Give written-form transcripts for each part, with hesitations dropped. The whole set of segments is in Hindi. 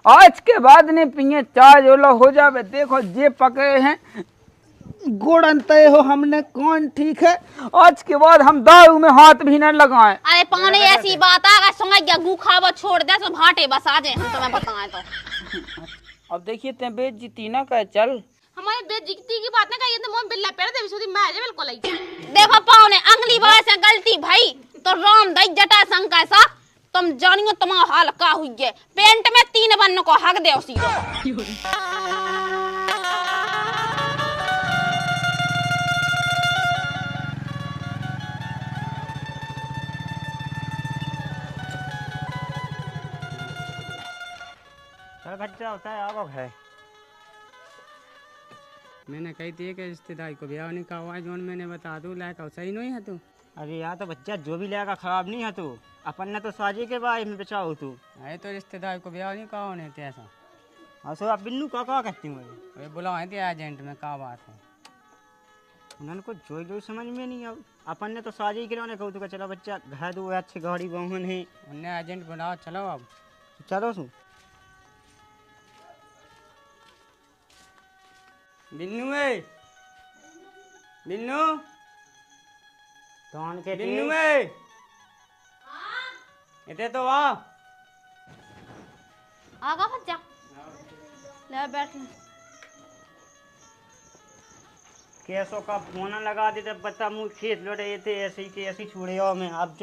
आज के बाद ने पिए चाय जोला हो जावे। देखो जे पकड़े हैं गोड़न तय हो हमने कौन ठीक है। आज के बाद हम दारू में हाथ भी न लगाएं। अरे पानी ऐसी बात है अगर समझ गया गुखावा छोड़ दे तो भाटे बस आ जाए हम तुम्हें बताएं तो। अब देखिए ते बेइज्जती ना कर चल। हमारे बेइज्जती की बात ना कहिए तो मोम बिल्ला पेड़ दे विशुद्धि मैं जे बिल्कुल आई। देखो पाओ ने अगली बार से गलती भाई तो राम दई जटा शंकर सा तुम जानियो तुम्हारा हाल का हुई है। पेंट में 3 बन्न को हक दे उसी को। बच्चा होता है अब है। मैंने कही थी कि रिश्तेदारी को ब्याह नहीं कहा है जोन मैंने बता दूँ लायक सही नहीं है तू। अरे यार तो बच्चा जो भी लेगा खराब नहीं है तू अपन ने तो साजी के बारे में बचाओ तू। अरे तो रिश्तेदारी को ब्याह नहीं कहा उन्हें ऐसा। हाँ सो आप बिन्नू का कहती हूँ अरे बुलाए थे एजेंट में क्या बात है। उन्होंने को जो समझ में नहीं अब अपन ने तो साजी के लिए कहू तो चलो बच्चा घर दो अच्छी गाड़ी वाहन है उन्हें एजेंट बुलाओ चलो अब चलो सू। बिन्नू है बिन्नू कौन के बिन्नू है इतने तो वाह आगा बच्चा ले बैठ कैसो का फोन लगा देते बच्चा मुँह खेत लौटे थे ऐसे ही ऐसी छोड़े आओ मैं अब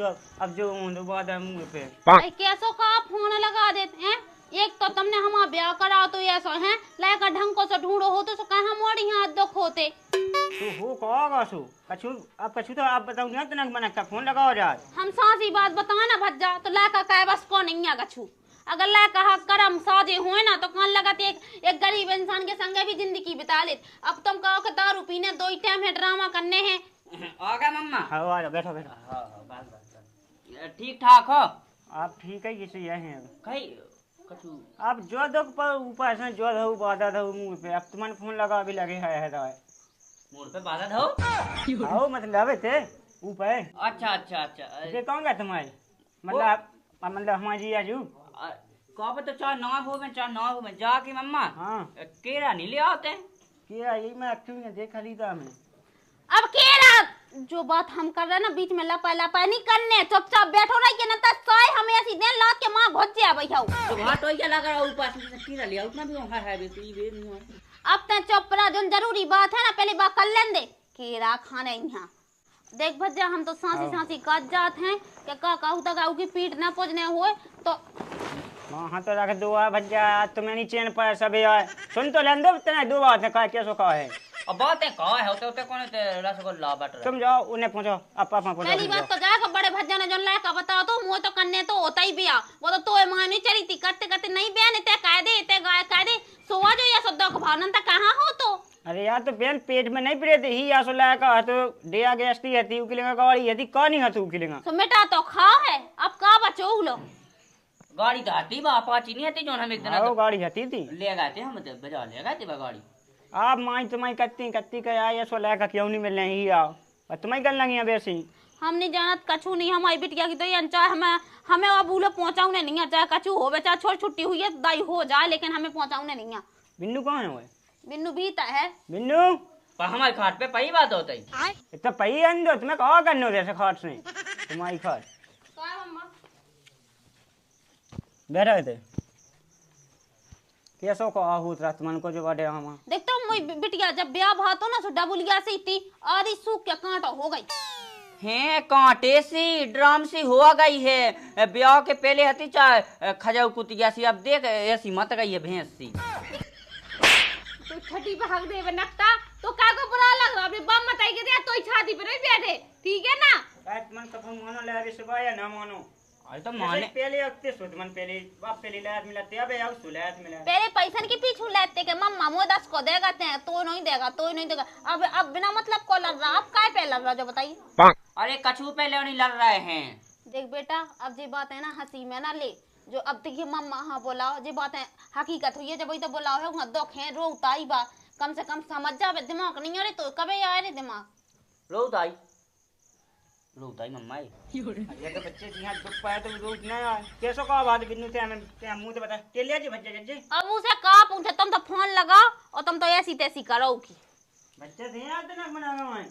जो बात है मुँह पे कैसो का फोन लगा देते हैं। एक तो तुमने हमारा ब्याह करा तो ऐसा है लायक ढंग को से ढूंढो हो तो कहा मोड़ी हाथ दुख होते तो हो कहोगा सो कछु अब कछु तो आप बताओ ना तना मना का फोन लगाओ यार। हम सासी बात बताओ ना भज्जा तो लायक का बस को नहीं है कछु अगर लायक हक करम साजे हुए ना तो कौन लगाते एक गरीब इंसान के संगे भी जिंदगी बिता ले। अब तुम कहो कि दारू पीने 2 टाइम है ड्रामा करने हैं। आ गया मम्मा। हाँ बैठो बैठो। ठीक ठाक हो आप ठीक है किसी ये हैं कहीं कछु आप जो दुख पर ऊपर से जो धो बाधा धो मुंह पे अब तुम्हारे फोन लगा भी लगे है तो मुंह पे बाधा दो। आओ मतलब थे ऊपर। अच्छा अच्छा अच्छा ये कौन का तुम्हारे मतलब हमारी आजू कब तो चार नौ हो में जाके मम्मा हाँ केरा नहीं ले आते क्या यही मैं क्यों देखा ली था मैं। अब केरा जो बात हम कर रहे ना बीच में लपा नहीं करने चुपचाप बैठो रही के ना तय हमें ऐसी देन लात के मां घोच जा भैया तो घाट हो क्या लगा रहा ऊपर से केरा लिया उतना भी है बेटी वे नहीं। अब ते चुप रहा जो जरूरी बात है ना पहले बात कर लें दे केरा खाने यहाँ देख भज्जा हम तो सांसी काट जात हैं कि का कहू तक आऊ की पीठ ना पोजने हुए तो हाँ तो रख दो भज्जा तुम्हें नहीं चैन पर सब सुन तो लेन दो इतना 2 बात है कैसो कहा है अब बातें कहा है होते कौन रसगुल्ला बट तुम जाओ उन्हें पहुंचो आप पहली बात तो जाकर बड़े भज्जा ने जो लायक बताओ तो मुँह तो करने तो होता ही बिया वो तो मां नहीं चली थी करते करते नहीं बयान इतने कायदे इतने कायदे सोवा जो या सद्दा को भावना था कहाँ हो तो। अरे यार तो बेन पेट में नहीं पड़े थे ही आसो लाया का तो डेया गैस थी हती उकिलेगा गाड़ी हती का नहीं हती उकिलेगा तो मिटा तो खा है अब का बचो लो गाड़ी तो आती बा पाची नहीं आती जो हम एक दिन वो गाड़ी हती थी ले गए थे हम तो बाजार ले गए थे गाड़ी आप माई तुम्हारी कत्ती का आया सो लाया का क्यों नहीं मिलने ही आओ और तुम्हारी कर लगी वैसे ही हम नहीं जानत कछु नहीं हमारी बिटिया की तो ये चाहे हमें अब उले पहुंचाऊने नहीं है चाहे कछु होवे चाहे छोड़ छुट्टी हुई है दाई हो जाए लेकिन हमें पहुंचाऊने नहीं है। बिन्नू कौन है वो बिन्नू भीता है बिन्नू पर हमारे खाट पे पही बात होता है इतना पही अंदो तुम्हें कहा करने जैसे खाट से तुम्हारी खाट बैठा थे कैसो को आहूत रात मन को जो बड़े हम देखते हो मोई बिटिया जब ब्याह भात हो ना सो डबुलिया से थी आधी सूख के कांटा हो गई हैं कांटे सी ड्राम सी हो गई है ब्याह के पहले हती चाहे खजाऊ कुतिया सी अब देख ऐसी मत गई है भैंस सी तो छठी पे हक दे नकता तो का को बुरा लग रहा अपने बम मताई के दे तो छाती पे नहीं बैठे ठीक है ना मन तो मानो ले आगे सुबह या ना मानो अरे तो माने पहले अक्ते सुध मन पहले बाप पहले लायत मिलते अब यार सुलायत मिला पहले पैसन के पीछे लेते के मम्मा मो 10 को देगा ते तो नहीं देगा अब बिना मतलब को लड़ रहा अब काय पे लड़ रहा जो बताइए। अरे कछू पे ले नहीं लड़ रहे हैं देख बेटा अब ये बात है ना हंसी में ना ले जो अब देखिए मम्मा हाँ बोलाओ ये बात है हकीकत हुई है जब वही तो बोलाओ है वहाँ दुख है रोता ही बा कम से कम समझ जावे दिमाग नहीं अरे तो कभी आए रे दिमाग रोत आई रोता ही मम्मा ये तो बच्चे की यहाँ दुख पाए तो रोज ना कैसो का बात बिन्नू ते हमें ते मुंह ते बता टेलिया जी भज्जे जज्जे अब उसे कहा पूछे तुम तो फोन लगाओ और तुम तो ऐसी तैसी करो की बच्चे थे यार ना बनागा मैं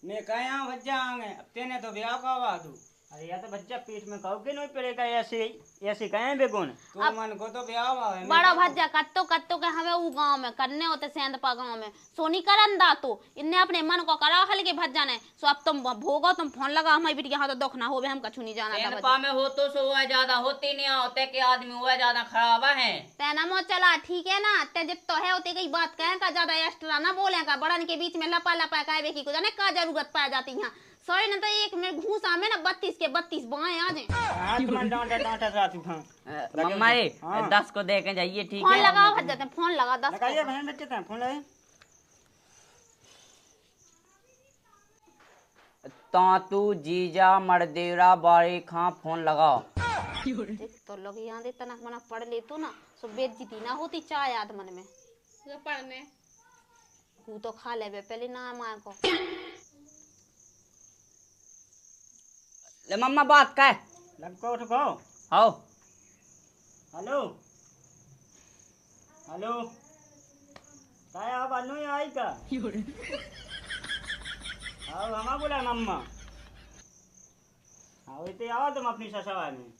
मैं कहा यहाँ भज्जा आगे अब तेने तो ब्याह का आवाज दू अरे यार तो बच्चा पेट में खाओ के नहीं पड़ेगा ऐसे ऐसे कहें बेगुन तू मन को तो ब्याह हुआ है बड़ा भज्जा कत्तो के हमें वो गांव में करने होते सेंधपा गांव में सोनी करन दा तो इनने अपने मन को करा हल्के भज्जा ने सो अब तुम भोगो तुम फोन लगा हमारी बिटिया हाँ तो दुख ना होवे हम कछु नहीं जाना था पा में हो तो सो हुआ ज्यादा होती नहीं होते के आदमी हुआ ज्यादा खराब है तेना मो चला ठीक है ना ते जब तो है होते कई बात कहें का ज्यादा एक्स्ट्रा ना बोले का बड़न के बीच में लपा लपा काहे की को जाने का जरूरत पा जाती है सॉरी ना तो एक में घूसा में ना 32 के 32 बाएं आ जाए हां तुम डांटा रात हां मम्मा ये 10 को दे के जाइए ठीक फोन है लगाओ भज जाते फोन लगा 10 लगाइए बहन बच्चे थे फोन लगाइए तो तू जीजा मर्देरा बारी खां फोन लगाओ तो लोग यहाँ दे तना मना पढ़ ले तो ना सो बेइज्जती ना होती चाय याद मन में जो पढ़ने तू तो खा ले पहले ना मां को ले मम्मा बात का लग को उठो आओ हेलो हेलो काय आप अनु आई का आओ हमा बोला मम्मा आओ इते आओ तुम अपनी ससुराल में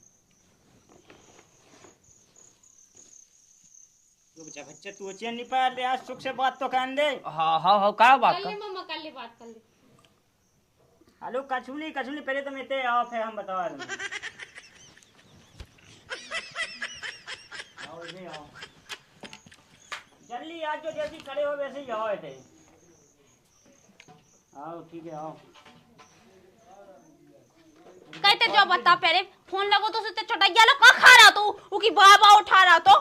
रुक जा बच्चे तू चैन नहीं पाया ले आज सुख से बात तो कर दे हाँ का बात कर का ले मम्मा कर ले बात कर ले हेलो कछुली पहले तो मैं ते आओ फिर हम बता रहे हैं आओ ये आओ जल्दी आज जो जैसी खड़े हो वैसे ही आओ थे आओ ठीक है आओ कहते जो बता पहले फोन लगो तो उससे छोटा गया का खा रहा तू वो की बाबा उठा रहा तो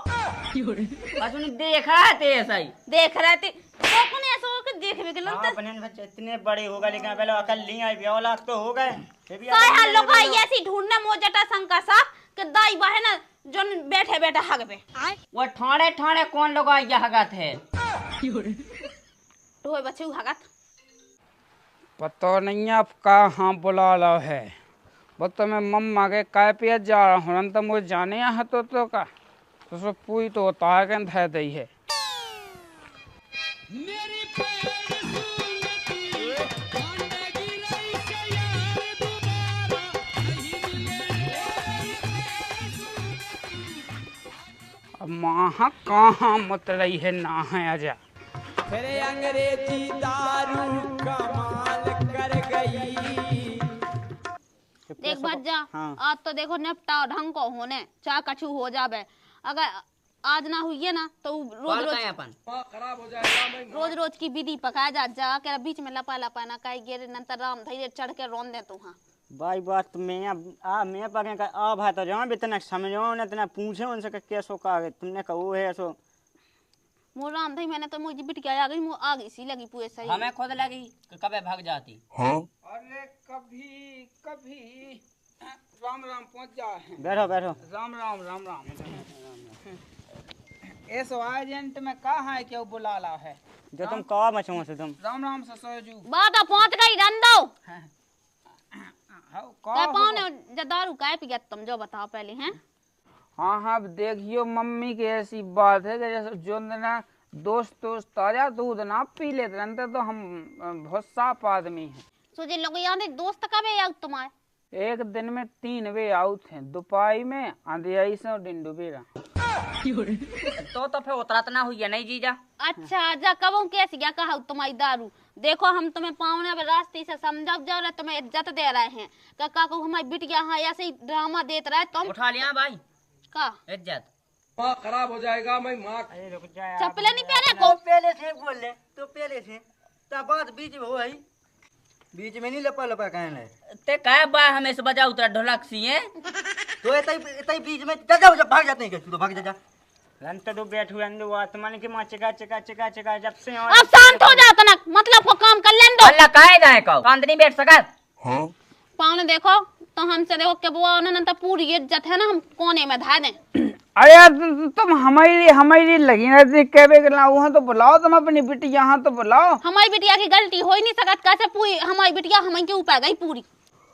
बस उन्हें देख रहा है ते ऐसा ही देख रहे थे तो कौन ऐसा हो के देख भी गलत हाँ बहन बच्चे इतने बड़े हो गए लेकिन पहले अकल नहीं आई ब्याह औलाद तो हो गए फिर भी काय अकल हाल नहीं लोग आई, आई ऐसी ढूंढने मोजटा शंका सा कि दाई बा है ना जो बैठे बैठे हग पे वो ठाणे कौन लोग यहाँ थे तो बच्चे हगत पता नहीं आप कहाँ बुला लो है वो तो मैं मम्मा के काय पे जा रहा हूँ तो मुझे जाने यहाँ तो का तो सब पूरी तो उतार के धर दी है अब माँ कहाँ मत रही है ना है आजा फिर अंग्रेजी दारू कमाल कर गई। देख भज्जा हाँ। आज तो देखो निपटाओ ढंग को होने चाह कछु हो जावे अगर आज ना हुई है ना तो रोज रोज अपन खराब हो जाएगा रोज रोज की विधि पकाया जा के बीच में लपा लपा ना कहीं गिरे नंतर राम धैर्य चढ़ के रोन दे तू हाँ भाई बात मैं पकड़े का आ भाई तो जहाँ भी इतना समझो ना इतना पूछे उनसे कि कैसो का तुमने कहो है ऐसो मोर राम धई मैंने तो मुझे बिटिया आ गई मु आ गई सी लगी पूरे सही हमें खुद लगी कि कब भाग जाती अरे कभी कभी राम राम पहुंच जाए बैठो बैठो राम राम राम राम ऐसो एजेंट में कहा है क्यों बुला ला है जो तुम कहो मचो से तुम राम राम ससुरजू बात पहुंच गई रंदो हाँ क्या पाने जदारू काय पी गया तुम जो बताओ पहले हैं हाँ हाँ अब देखियो मम्मी की ऐसी बात है कि जैसे जो ना दोस्त ताजा दूध ना पी लेते रहते तो हम बहुत साफ आदमी हैं सोचे लोग यहाँ दोस्त कब है तुम्हारे एक दिन में 3 वे आउट हैं दोपहर में अंधेरी से और दिन डुबेरा तो फिर उतरत ना हुई है नहीं जीजा अच्छा जा कब कैसे क्या कहा तुम्हारी दारू देखो हम तुम्हें पावने अब रास्ते से समझा जा रहे तुम्हें इज्जत दे रहे हैं का को हमारी बिटिया हाँ ऐसे ही ड्रामा देते रहे तुम उठा लिया भाई का इज्जत माँ खराब हो जाएगा मैं माँ अरे रुक जा चप्पल नहीं पहने को पहले से बोल ले तो पहले से ता बात बीच में हो है बीच में नहीं लपा लपा कहने ते काय बा हमें से बजा उतरा ढोलक सी है तो इतना बीच में जा जा भाग जाते हैं तो भाग जा रंत तो बैठ हुए अंदर आत्मा के मां चका चका चका चका जब से अब शांत हो जाओ तनक मतलब को काम कर लेन दो अल्लाह काहे जाए को कांद नहीं बैठ सकत पावने देखो तो हमसे देखो के बुआ उन्होंने तो पूरी इज्जत है ना हम कोने में धा दें अरे यार तुम हमारी लगी रहती कहवे के ना वहाँ तो बुलाओ तुम अपनी बिटिया यहाँ तो बुलाओ हमारी बिटिया की गलती हो ही नहीं सकत कैसे पूरी हमारी बिटिया हमारे के ऊपर गई पूरी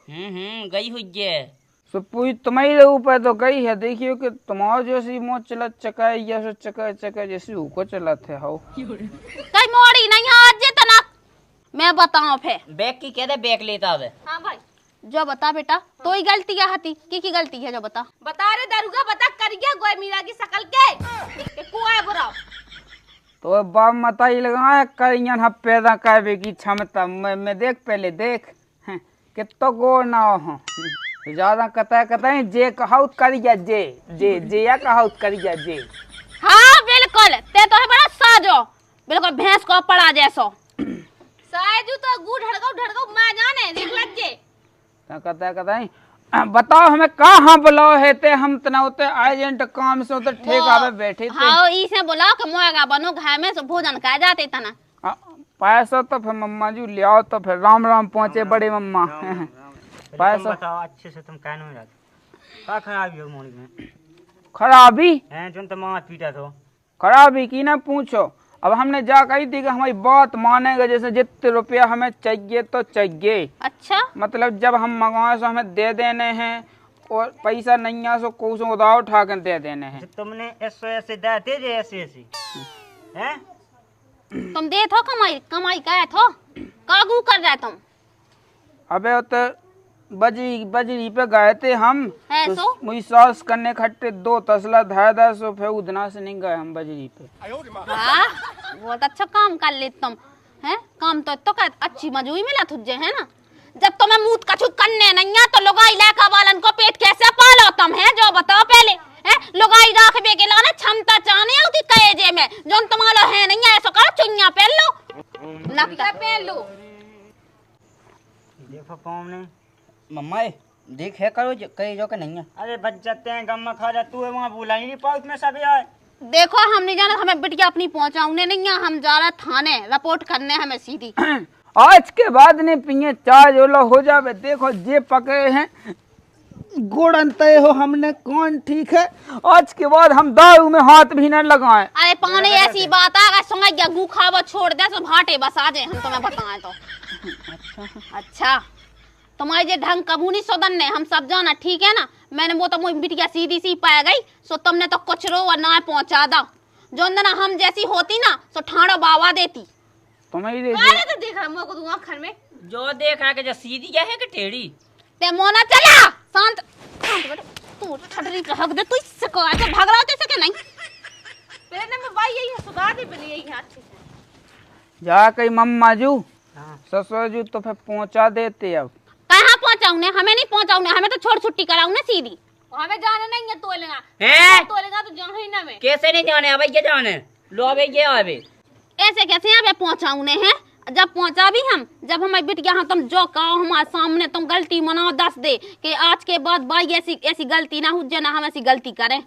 गई हुई है। सो पूरी तुम्हारे ऊपर तो गई है। देखियो कि तुम्हारा जैसी मोच चलत चकाई या सो चका चका जैसी ऊको चलत है हो। कई मोड़ी नहीं आज जे तना मैं बताऊं फिर बैग की कहते बैग लेता है। हाँ भाई जो बता बेटा तो ही गलती क्या हती की गलती है जो बता। बता रे दारूगा बता कर गया गोय मीरा की शकल के कुआ बुरा। तो बाप मताई लगाए करियन हम पैदा करवे की क्षमता मैं देख पहले देख कितो गो ना हो ज्यादा कता जे कहाउत करिया जे जे जे या कहाउत करिया जे। हाँ बिल्कुल ते तो है बड़ा साजो बिल्कुल भैंस को पड़ा जैसो साजू तो गु ढड़को मां जाने देख लग जे कता बताओ हमें कहाँ बुलाओ है ते हम तना उते एजेंट काम से उते ठेका पे बैठे थे। हाँ इसे बुलाओ कि मोएगा बनो घर में से भोजन खा जाते तना। पैसा तो फिर मम्मा जी ले आओ तो फिर राम राम पहुँचे बड़े मम्मा। पैसा बताओ अच्छे से तुम कहने में जाते का खराबी हो मोनी में खराबी हैं जो तुम मार पीटा तो खराबी की ना पूछो। अब हमने जा कही थी कि हमारी बात मानेगा जैसे जितने रुपया हमें चाहिए तो चाहिए। अच्छा मतलब जब हम मंगवाए सो हमें दे देने हैं और पैसा नहीं आ सो को उधार उठा कर दे देने हैं। तुमने ऐसे देते जे ऐसे हैं तुम दे थो कमाई का थो कागू कर रहे तुम। अबे तो बजरी पे गए थे हम तो मुझे सास करने खट्टे 2 तसला धार सो फिर उधना से नहीं गए हम बजरी पे। वाह बहुत अच्छा काम कर ले तुम हैं काम तो कर अच्छी मजूरी मिला तुझे है ना। जब तुम्हें मूत कछु करने नहीं है तो लुगाई लेखा वालन को पेट कैसे पालो तुम है जो बताओ पहले है। लुगाई राख बे के लाने क्षमता चाहने होती कहे जे में जो तुम्हारा है नहीं ऐसा करो चुन्या पहन लो नक्का पहन लो। देखो पाँव ने मम्मा देख है करो कहीं जो के नहीं है। अरे बच जाते हैं गम खा जा तू वहाँ बुला ही नहीं पाओ में सब आए। देखो हम नहीं जाना हमें बिटिया अपनी पहुंचाने नहीं है हम जा रहे थाने रिपोर्ट करने हमें सीधी। आज के बाद नहीं पिए चाय जोला हो जावे। देखो जे पकड़े हैं गुड़न तय हो हमने कौन ठीक है। आज के बाद हम दारू में हाथ भी न लगाएं। अरे पानी ऐसी बात है अगर सुंगा या गू खावा छोड़ दे तो भाटे बस आ जाए हम तुम्हें बताएं तो। अच्छा तुम्हारे जे ढंग कबू नहीं सोदन ने हम सब जाना ठीक है ना। मैंने वो तो मुझे बिटिया सीधी सी पाया गई सो तुमने तो कुछ रो और ना पहुंचा दो जो ना हम जैसी होती ना सो ठाड़ो बावा देती। तुम्हारी तो देख रहा को दूंगा खर में जो देखा कि जो सीधी है कि टेढ़ी ते मोना चला शांत बेटा तू छटरी पे हक दे तू इससे को आके भाग रहा होते के नहीं। पहले में भाई यही है सुधार दे पहले यही है अच्छे से जा कहीं मम्मा जू ससुर जू तो फिर पहुंचा देते। अब कहाँ पहुंचाऊं ने हमें नहीं पहुंचाऊं ने हमें तो छोड़ छुट्टी कराऊं ने सीधी। हमें जाना नहीं है तोलेगा हैं तोलेगा तो जाना ही ना मैं कैसे नहीं जाने अब ये जाने लो अब ये आवे ऐसे कैसे यहाँ पे पहुंचाऊं ने हैं जब पहुंचा भी हम जब हमारी बिटिया हाँ तुम जो कहो हमारे सामने तुम गलती मनाओ दस दे कि आज के बाद भाई ऐसी गलती ना हो ना हम ऐसी गलती करें।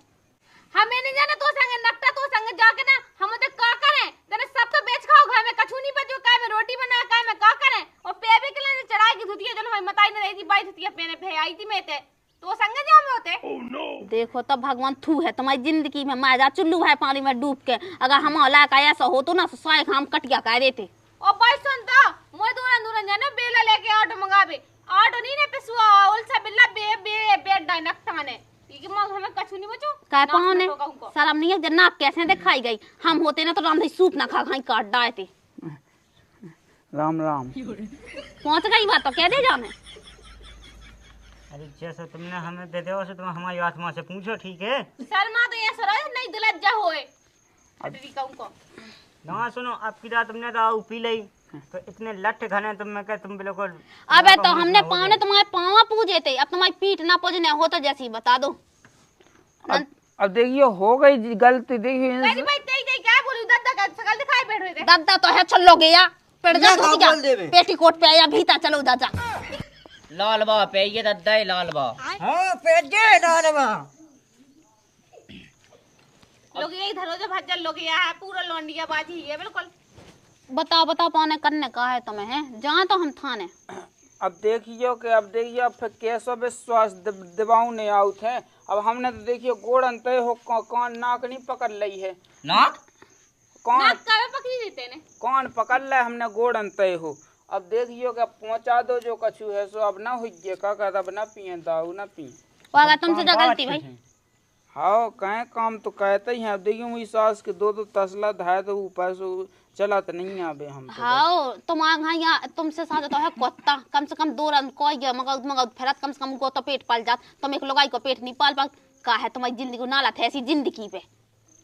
हमें नहीं जाना तो संग नकटा तो संग जाके ना हम तो का करें तेरे सब तो बेच खाओ घर में कछु नहीं बचो काय में रोटी बना काय में का करें और पेबे के लिए चढ़ाई की धुतिया जन हमें बताई नहीं रही थी बाई धुतिया पेने पे आई थी मैं तो संग जाओ में होते। देखो तो भगवान थू है तुम्हारी जिंदगी में माया चुल्लू है पानी में डूब के अगर हम इलाका ऐसा हो तो ना साय हम कटिया कह देते। ओ भाई सुनता मोय दूरन जाना बेला लेके ऑटो मंगावे ऑटो नहीं ने पेसुआ उलसा बिल्ला बे बेड डाइनक थाने कि मग हमें कछु नहीं बचो काय पाओ ने शर्म नहीं है जन्नत कैसे दिखाई गई हम होते ना तो राम सूप ना खा खाई काट डाए थे। राम राम पहुंच गई बात तो कह दे जाने। अरे जैसे तुमने हमें दे दो तुम हमारी आत्मा से पूछो ठीक है। शर्मा तो ये सरा नहीं दिलज्जा होए अटरी का उनको ना सुनो आपकी रात तुमने तो पी ली तो इतने लठ घने तुम मैं तुम बिल्कुल। अबे तो हमने पाने तुम्हारे पाँव पूजे थे अब तुम्हारी पीठ ना पूजने हो तो जैसी बता दो। अब देखियो हो गई गलती देखिए भाई तेई क्या बोलू दादा का शकल दिखाई बैठ रहे थे दादा तो है चलो गया पेड़ जा तू जा पेटीकोट पे आया भीतर चलो जा लाल बा पे ये दद्दा है लाल बा हाँ पेजे नारवा लोग यही धरो जो भज्जल लोग यहाँ है पूरा लौंडिया बाजी है बिल्कुल। बताओ पाने करने का है तुम्हें है जहाँ तो हम थाने। अब देखियो अब फिर कैसो विश्वास दिवाऊ नहीं आउट है। अब हमने तो देखियो गोड़न तय हो कौन नाक नहीं पकड़ ली है नाक कौन नाक का पकड़ी देते ने कौन पकड़ ले हमने गोड़न तय हो। अब देखियो क्या पहुंचा दो जो कछु है सो अब ना हुई का कर अब ना पिए दारू ना पिए। वागा तुमसे जो गलती भाई। हाँ कहे काम तो कहते ही हैं। अब देखियो मेरी सास के दो तसला धाए तो ऊपर से चला तो नहीं आवे हम तो। हाँ तुम यहाँ तुमसे साथ तो है कुत्ता कम से कम 2 रन कोई मगद मगद फेरत कम से कम को तो पेट पाल जात तुम एक लुगाई को पेट नहीं पाल का है तुम्हारी जिंदगी को नाला थे ऐसी जिंदगी पे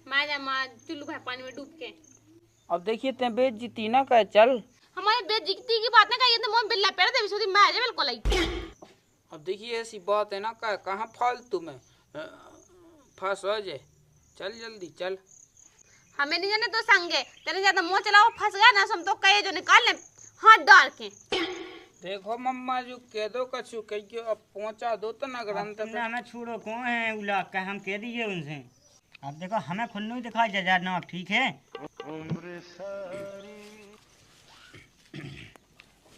माँ चुल्लू भाई पानी में डूब के। अब देखिए ते बेच जीती ना कहे चल हमारे बेइज्जती की बात ना कहिए तो मोम बिल्ला पेड़ दे विसुदी मैं जे बिल्कुल आई। अब देखिए ऐसी बात है ना कहे कहाँ फालतू में फंस हो जाए। चल जल्दी चल। हमें नहीं जाने तो संगे तेरे ज्यादा मुंह चलाओ फंस गया ना हम तो कहे जो निकाल ले हाथ डाल के। देखो मम्मा जो कह दो कछु कहियो अब पहुंचा दो तो ना ग्रंथ तुमने हमें छोड़ो कौन है उला का हम कह दीजिए उनसे। अब देखो हमें खुद नहीं दिखाई जा ना ठीक है।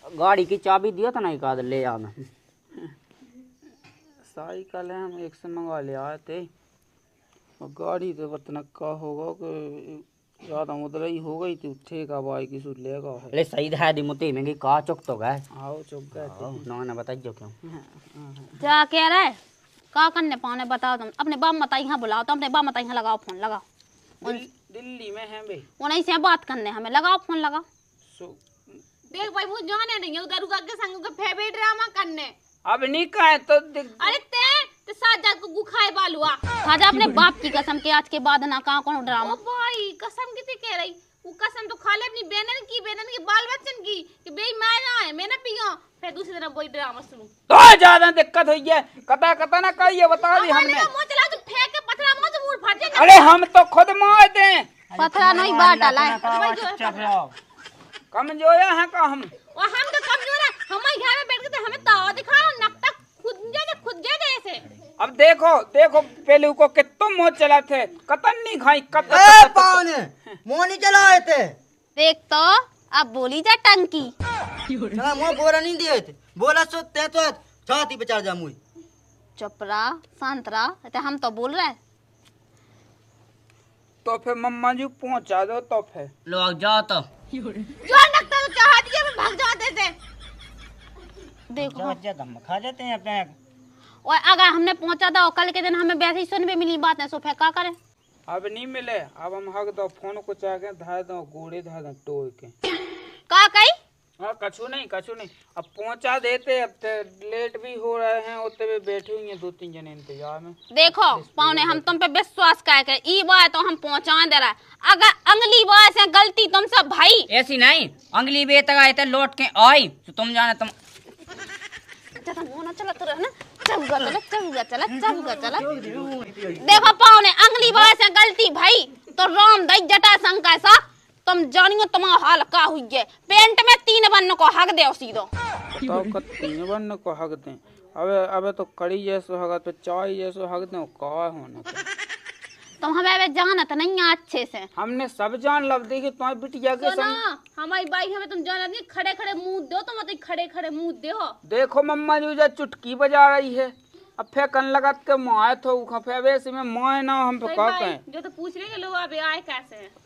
गाड़ी की चाबी दिया था ना एक आध ले आना। साइकिल है हम एक से मंगा ले आए थे और गाड़ी तो बतना का होगा कि ज्यादा उधर ही हो गई थी ठेका भाई की सुध लेगा है। ले सही है दी मुती में का चुक तो गए। आओ चुप गए थे। ना ना बताइए क्यों क्या कह रहा है का करने पाने बताओ तुम अपने बाप मता यहाँ बुलाओ तो अपने बाप मता यहाँ लगाओ फोन लगाओ। दिल्ली में है भाई उन्हीं से बात करने हमें लगाओ फोन लगाओ। देख भाई वो जाने नहीं है उधर उधर के संग के फेबे ड्रामा करने। अब नहीं कहे तो अरे ते साजा को गुखाए बालुआ साजा अपने बाप की कसम के आज के बाद ना कहाँ कौन ड्रामा। ओ भाई कसम कितनी कह रही वो कसम तो खा ले अपनी बहन की बाल बच्चन की कि बे मैं ना है मैं ना पियो फिर दूसरी तरफ वही ड्रामा शुरू तो ज्यादा दिक्कत हुई है। कता कता ना कहिए बता दी हमने। मुंह चला तू फेंक के पथरा मुंह से मुंह फट जाए। अरे हम तो खुद मार दे पथरा नहीं बाटा लाए कमजोर है का हम और हम तो कमजोर है हमारे घर में बैठ के तो हमें ताव दिखाओ नकटा खुद जा जैसे। अब देखो देखो पहले को कितना मोह चला थे कतन नहीं खाई पावने मुंह नहीं चलाए थे। देख तो अब बोली जा टंकी चला मुंह बोला नहीं दिए थे बोला सो ते तो छाती पे चढ़ जा मुई। चुपरा संतरा तो हम तो बोल रहे तो फिर मम्मा जी पहुंचा दो तो फिर लोग जाओ तो जो नकटा तो चाह दिया मैं भाग जाते थे। देखो हम खा जाते हैं अपने। और अगर हमने पहुंचा था कल के दिन हमें वैसे ही सुनने मिली बात है सो फिर क्या करें। अब नहीं मिले अब हम हक दो फोन को चाह के धा दो गोड़े धा दो टोल के का कही हाँ कछु नहीं अब पहुंचा देते। अब तो लेट भी हो रहे हैं उतने भी बैठे हुए हैं 2-3 जने इंतजार में। देखो पाउने हम तुम पे विश्वास कर ई बात तो हम पहुंचा दे रहा है अगर अगली बार से गलती तुम सब भाई ऐसी नहीं अगली बेर तक आए थे लौट के आई तो तुम जाना तुम चला मोना चला तो रहना चल देखो पाउने अगली बार से गलती भाई तो राम दई जटा शंकर सा तुम जानियो तुम्हारा हाल का हुई है पेंट में 3 बन्न को हक दे सीधो तो 3 बन्न को हक दे। अबे तो कड़ी जैसो हक तो चाय जैसो हक दे का होना तुम हमें जानत नहीं है अच्छे से। हमने सब जान लब देखी तुम्हारी बिटिया के संग हमारी बाई हमें तुम जाना नहीं खड़े खड़े मुंह दो तो मत खड़े खड़े मुंह दो। देखो मम्मा जी जा चुटकी बजा रही है अब फिर कन लगत के माए तो खफे वैसे में माए ना हम पे का कहें। जो तो पूछ रहे के लोग अबे आए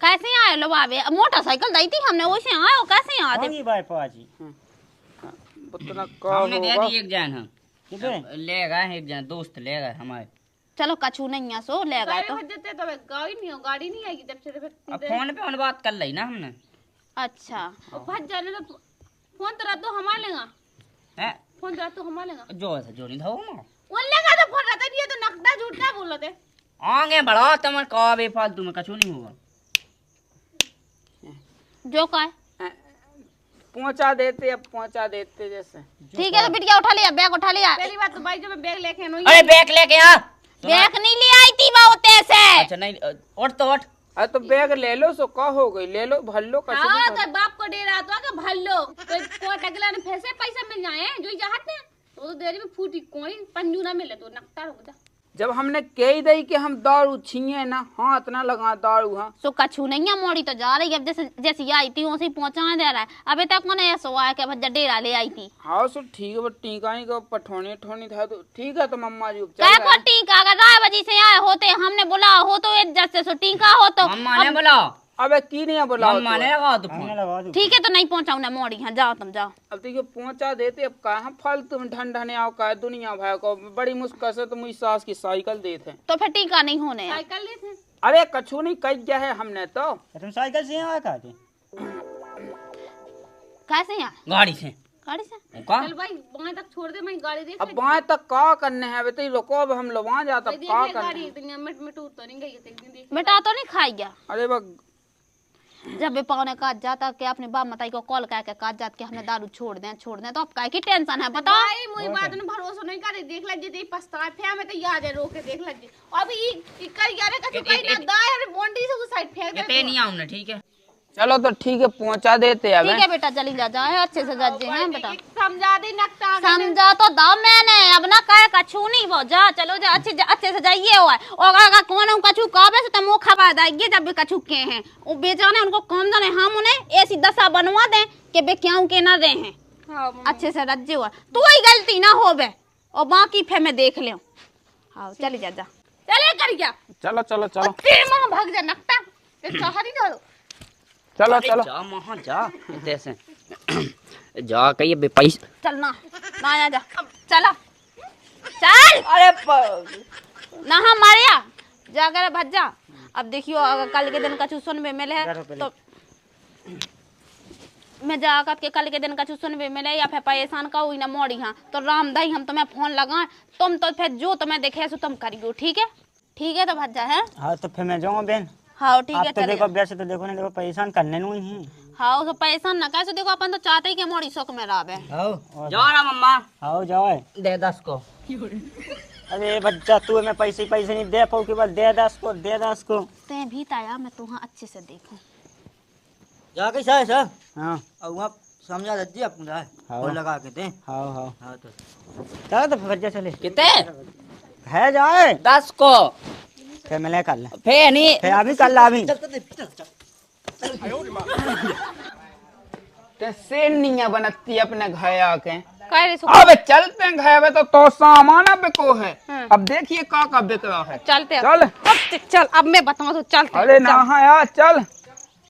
कैसे आए लो बाबे मोटरसाइकिल दी थी हमने वैसे आए हो कैसे आए थे भाई पाजी उतना का हमने दे होगा दी एक जान हम ले गए एक जान दोस्त ले गए हमारे। चलो कछु नहीं है सो ले गए तो गाड़ी नहीं हो गाड़ी नहीं आएगी जब से अब फोन पे उन बात कर ली ना हमने। अच्छा फट जाने तो फोन तो रात तो हमारे लेगा है फोन रात तो हमारे लेगा जो है जो नहीं था वो फोन लेगा तो फोन रहता नहीं तो नकटा झूठा बोलो थे आगे बढ़ाओ तुम का बेफालतू में कछु नहीं होगा जो का पहुंचा देते अब पहुंचा देते जैसे ठीक है तो बिटिया उठा लिया बैग उठा लिया। पहली बात तो भाई जो मैं बैग लेके नहीं अरे बैग लेके आ बैग नहीं ले आई थी वो से। अच्छा नहीं उठ तो उठ अरे तो बैग ले लो सो का हो गई ले लो भर लो कछु हाँ भी तो बाप को दे रहा था कि भर लो कोई टकला ने फिर से पैसा मिल जाए जो चाहते हैं तो देरी में फूटी कोई पंजू ना मिले तो नकटा रुक जा। जब हमने कही दई कि हम दारू छीए ना हाँ इतना लगा दारू हाँ सो कछु नहीं है मोड़ी तो जा रही है अब जैसे जैसी आई थी वैसे पहुंचा दे रहा है अभी तक मैंने ऐसा आया कि भज्जा डेरा ले आई थी। हाँ सो ठीक है टीकाई को पठोनी ठोनी था तो ठीक है तो मम्मा जी क्या को टीका अगर 9 बजे से आए होते हमने बुला हो तो इज्जत से सो टीका हो तो मम्मा ने बुलाओ अबे की नहीं बुलाओ मम्मा ने लगाओ तो हमने फोन। लगा दूं। ठीक है तो नहीं पहुंचाऊ ना मोड़ी, हाँ जाओ तुम जाओ। अब देखिए पहुंचा देते, अब कहाँ फालतू में ढन आओ का दुनिया भाई को बड़ी मुश्किल से तो मुझी सास की साइकिल देते। तो फिर टीका नहीं होने यार। साइकिल ले थे। अरे कछु नहीं कह गया है हमने तो। तुम साइकिल से यहाँ कहा थे? कैसे यहाँ गाड़ी से गाड़ी से? का चल भाई वहां तक छोड़ दे, मैं गाड़ी देख अब वहाँ तक का करने हैं बेटे लोगों, अब हम लोग वहाँ जाता देख का ले करने गाड़ी हैं? इतनी मिट तो नहीं गई है, एक दिन देख। बेटा तो नहीं खाई गया। अरे बा जब भी पाने काट जाता कि अपने बाप मताई को कॉल करके काट जात के हमने दारू छोड़ दें तो अब काय की टेंशन है बताओ। भाई मुझे बात ने भरोसा नहीं करे, देख लग जे पछताए फे में तो याद है रोके देख लग जे। अभी ई कर यार का कहीं ना दाए अरे बोंडी से उस साइड फेंक ये दे। पे नहीं आऊं ना, ठीक है। चलो तो ठीक है पहुंचा देते अब। ठीक है बेटा चली जा जाए अच्छे से जाजे हैं बेटा। समझा दे नक्ता समझा तो दाम मैंने, अब ना कहे कछु नहीं वो जा चलो जा अच्छे से जाइए। और अगर कौन हम कछु काबे से तो मुंह खबा जाइए जब भी कछु के हैं वो बेचारे उनको कौन जाने, हम उन्हें ऐसी दशा बनवा दें कि बे क्यों के ना रहे हैं। अच्छे से रज्जे हुआ तू ही गलती ना हो बे और बाकी फे मैं देख ले। हाँ चली जा जा चले कर गया चलो चलो चलो तेरे मां भाग जा नक्ता ते चाहरी दो। चलो अरे चलो जा वहाँ जा जैसे जा कहिए बे पैसा। चलना ना जा चला चल। अरे ना हम मारिया जाकर भज जा। अब देखियो अगर कल के दिन कछु सुनबे मिले है तो मैं जाकर के कल के दिन कछु सुनबे मिले या फिर परेशान का हुई ना मोड़ी हाँ तो राम दाई हम तुम्हें फोन लगाए तुम तो फिर जो तुम्हें देखे सो तुम करियो। ठीक है तो भज जा है। हाँ तो फिर मैं जाऊँगा बहन। हाँ ठीक आप है तो चले देखो वैसे तो देखो ना, देखो परेशान करने नहीं है। हाँ तो परेशान ना कैसे देखो अपन तो चाहते ही कि मोड़ी शौक में रावे। आओ जा रहा मम्मा आओ जाओ। दे 10 को। अरे बच्चा तू हमें पैसे नहीं दे पाओ के बाद दे 10 को। ते भी ताया मैं तुम्हें अच्छे से देखूं। जा कैसा है सर? हाँ और वहाँ समझा दीजिए आप मुझे हाँ। और लगा के दे। हाँ हाँ हाँ तो चलो तो फिर चले कितने? है जाए 10 को। फिर मिले कर ले फे नहीं फिर अभी कर ला अभी। से नहीं बनती अपने घर आके। कह रही अब चलते हैं घर में तो सामान अब को है। अब देखिए का बिक रहा है। चलते चल अब चल अब मैं बताऊं तो चलते अरे ना यार चल।